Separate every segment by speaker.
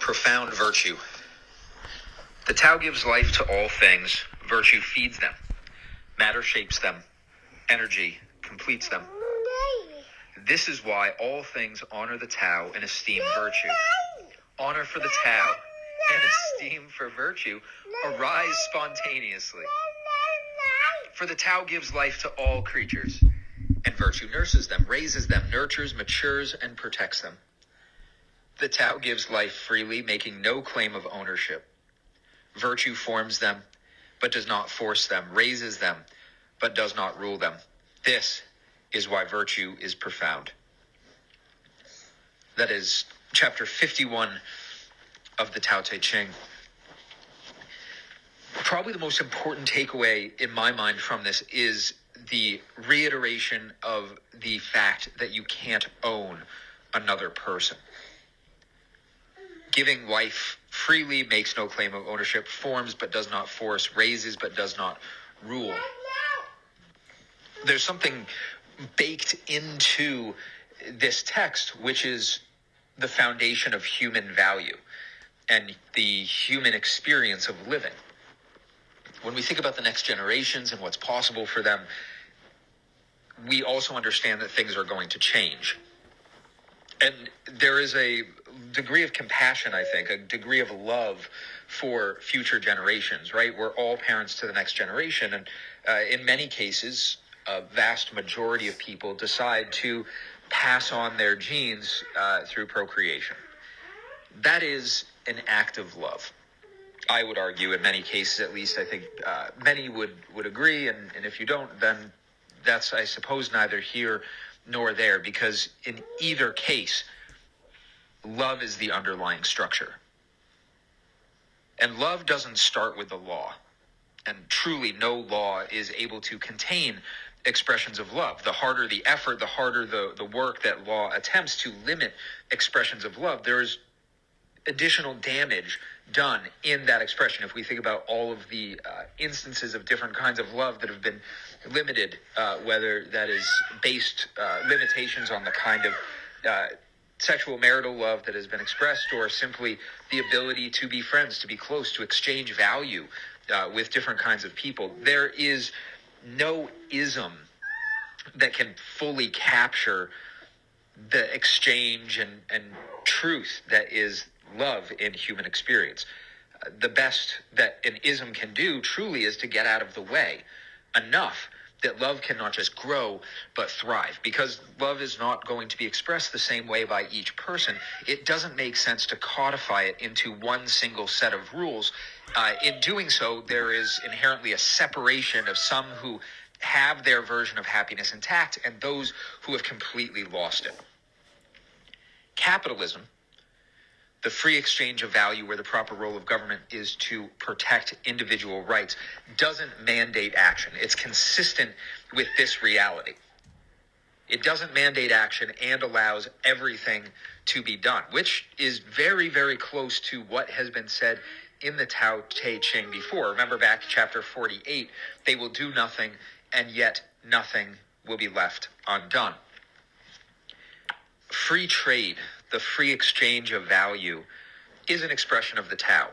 Speaker 1: Profound virtue. The Tao gives life to all things. Virtue feeds them. Matter shapes them. Energy completes them. This is why all things honor the Tao and esteem virtue. Honor for the Tao and esteem for virtue arise spontaneously. For the Tao gives life to all creatures, and virtue nurses them, raises them, nurtures, matures, and protects them. The Tao gives life freely, making no claim of ownership. Virtue forms them, but does not force them, raises them, but does not rule them. This is why virtue is profound. That is chapter 51 of the Tao Te Ching. Probably the most important takeaway in my mind from this is the reiteration of the fact that you can't own another person. Giving life freely makes no claim of ownership, forms but does not force, raises but does not rule. There's something baked into this text, which is the foundation of human value and the human experience of living. When we think about the next generations and what's possible for them, we also understand that things are going to change. And there is a degree of compassion, I think, a degree of love for future generations, right? We're all parents to the next generation. And in many cases, a vast majority of people decide to pass on their genes through procreation. That is an act of love. I would argue in many cases, at least, I think many would agree. And if you don't, then that's, I suppose, neither here nor there, because in either case, love is the underlying structure. And love doesn't start with the law. And truly, no law is able to contain expressions of love. The harder the effort, the harder the work that law attempts to limit expressions of love, there is additional damage done in that expression. If we think about all of the instances of different kinds of love that have been limited, whether that is based limitations on the kind of sexual marital love that has been expressed, or simply the ability to be friends, to be close, to exchange value with different kinds of people, there is no ism that can fully capture the exchange and truth that is love in human experience. The best that an ism can do truly is to get out of the way enough that love can not just grow but thrive. Because love is not going to be expressed the same way by each person, it doesn't make sense to codify it into one single set of rules. In doing so, there is inherently a separation of some who have their version of happiness intact and those who have completely lost it. Capitalism, the free exchange of value where the proper role of government is to protect individual rights, doesn't mandate action. It's consistent with this reality. It doesn't mandate action and allows everything to be done, which is very, very close to what has been said in the Tao Te Ching before. Remember back to chapter 48, they will do nothing and yet nothing will be left undone. Free trade, the free exchange of value, is an expression of the Tao.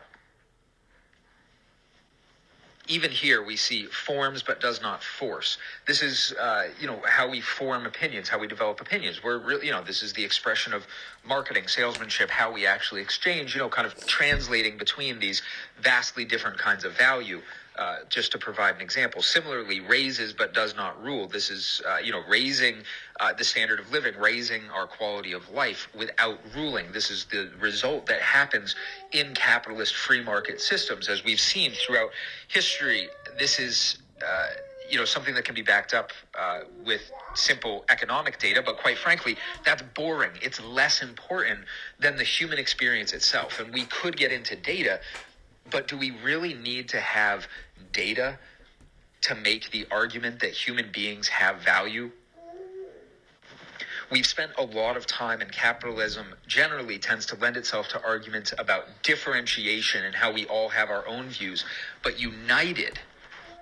Speaker 1: Even here we see forms but does not force. This is, how we form opinions, how we develop opinions. We're really, this is the expression of marketing, salesmanship, how we actually exchange, kind of translating between these vastly different kinds of value. Just to provide an example, similarly, raises but does not rule. This is, raising the standard of living, raising our quality of life without ruling. This is the result that happens in capitalist free market systems. As we've seen throughout history, this is, something that can be backed up with simple economic data, but quite frankly, that's boring. It's less important than the human experience itself. And we could get into data, but do we really need to have data to make the argument that human beings have value? We've spent a lot of time, and capitalism generally tends to lend itself to arguments about differentiation and how we all have our own views, but united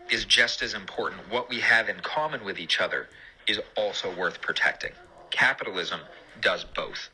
Speaker 1: is just as important. What we have in common with each other is also worth protecting. Capitalism does both.